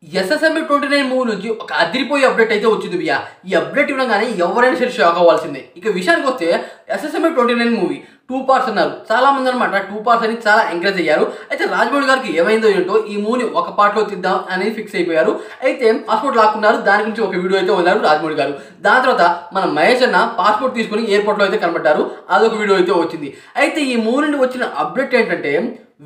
SSMB 29 movie నుంచి ఒక అదిరిపోయే అప్డేట్ అయితే వచ్చింది భయ్యా. ఈ అప్డేట్ ఇవ్వగానే ఎవరైనా సరే షాక్ అవ్వాల్సిందే. ఇక విషయానికి వస్తే ఎస్ఎస్ఎంబి 29 మూవీ 2 పార్ట్స్ అన్నారు. చాలా మంది అనమాట 2 పార్ట్స్ అని చాలా ఎంకరేజ్ అయ్యారు. అయితే రాజమౌళి గారికి ఏమైందో ఏంటో ఈ మూవీని ఒక పార్ట్లో తీద్దాం అనేది ఫిక్స్ అయిపోయారు. అయితే పాస్పోర్ట్ లాక్కున్నారు. దాని గురించి ఒక వీడియో అయితే వదిలారు రాజమౌళి గారు. దాని తర్వాత మన మహేష్ అన్న పాస్పోర్ట్ తీసుకుని ఎయిర్పోర్ట్లో అయితే కనబడ్డారు. అదొక వీడియో అయితే వచ్చింది. అయితే ఈ మూవీ నుండి వచ్చిన అప్డేట్ ఏంటంటే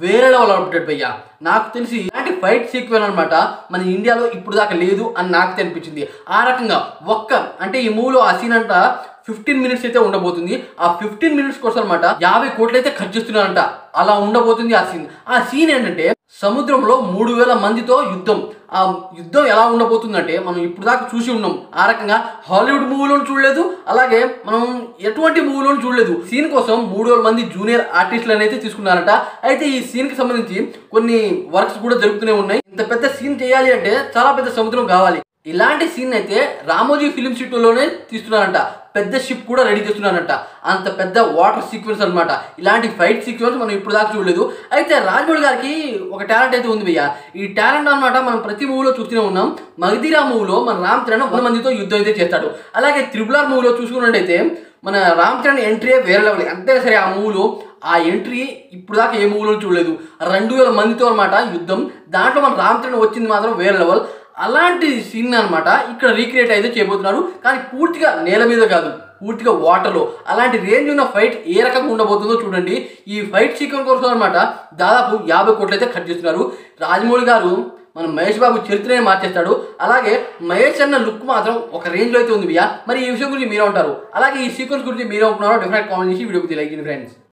వేరే లెవెల్ అప్డేట్ భయ్యా. నాకు తెలిసి ఇలాంటి ఫైట్ సీక్వెన్స్ అనమాట మన ఇండియాలో ఇప్పుడు దాకా లేదు అని నాకు అనిపించింది. ఆ రకంగా అంటే ఈ మూవీలో ఆ సీన్ అంట 15 మినిట్స్ అయితే ఉండబోతుంది. ఆ 15 మినిట్స్ కోసం అనమాట 50 కోట్లు అయితే ఖర్చు చేస్తున్నారంట. అలా ఉండబోతుంది ఆ సీన్. ఆ సీన్ ఏంటంటే సముద్రంలో 3000 మందితో యుద్ధం. ఆ యుద్ధం ఎలా ఉండబోతుందంటే మనం ఇప్పుడు దాకా చూసి ఉన్నాం. ఆ రకంగా హాలీవుడ్ మూవీలోనూ చూడలేదు, అలాగే మనం ఎటువంటి మూవీలోనూ చూడలేదు. సీన్ కోసం 3000 మంది జూనియర్ ఆర్టిస్టులను అయితే తీసుకున్నారట. అయితే ఈ సీన్కి సంబంధించి కొన్ని వర్క్స్ కూడా జరుగుతూనే ఉన్నాయి. ఇంత పెద్ద సీన్ చేయాలి అంటే చాలా పెద్ద సముద్రం కావాలి. ఇలాంటి సీన్ అయితే రామోజీ ఫిలిం సిటీలోనే తీస్తున్నారంట. పెద్ద షిప్ కూడా రెడీ చేస్తున్నారంట. అంత పెద్ద వాటర్ సీక్వెన్స్ అనమాట. ఇలాంటి ఫైట్ సీక్వెన్స్ మనం ఇప్పుడు దాకా చూడలేదు. అయితే రాజమౌళి గారికి ఒక టాలెంట్ అయితే ఉంది భయ్య. ఈ టాలెంట్ అనమాట మనం ప్రతి మూవీలో చూస్తూనే ఉన్నాం. మగధీరా మూవీలో మన రామ్ చరణ్ 100 మందితో యుద్ధం అయితే చేస్తాడు. అలాగే త్రిబుల్ మూవీలో చూసుకున్నట్టయితే మన రామ్ చరణ్ ఎంట్రీ వేరే లెవెల్. అంతే సరే ఆ మూవీలో ఆ ఎంట్రీ ఇప్పుడు దాకా ఏ మూవీలో చూడలేదు. 2000 మందితో అనమాట యుద్ధం. దాంట్లో మన రామ్ చరణ్ వచ్చింది మాత్రం వేరే లెవెల్. అలాంటి సీన్ అనమాట ఇక్కడ రీక్రియేట్ అయితే చేయబోతున్నారు. కానీ పూర్తిగా నేల మీద కాదు, పూర్తిగా వాటర్లో. అలాంటి రేంజ్ ఉన్న ఫైట్ ఏ రకంగా ఉండబోతుందో చూడండి. ఈ ఫైట్ సీక్వెన్స్ కోసం అనమాట దాదాపు 50 కోట్లు అయితే ఖర్చు చేస్తున్నారు. రాజమౌళి గారు మన మహేష్ బాబు చరిత్రనే మార్చేస్తాడు. అలాగే మహేష్ అన్న లుక్ మాత్రం ఒక రేంజ్లో అయితే ఉంది భయ్యా. మరి ఈ విషయం గురించి మీరే ఉంటారు. అలాగే ఈ సీక్వెన్స్ గురించి మీరే ఉంటున్నారో డెఫినెట్ కామెంట్ చేసి వీడియోకి లైక్ చేయండి ఫ్రెండ్స్.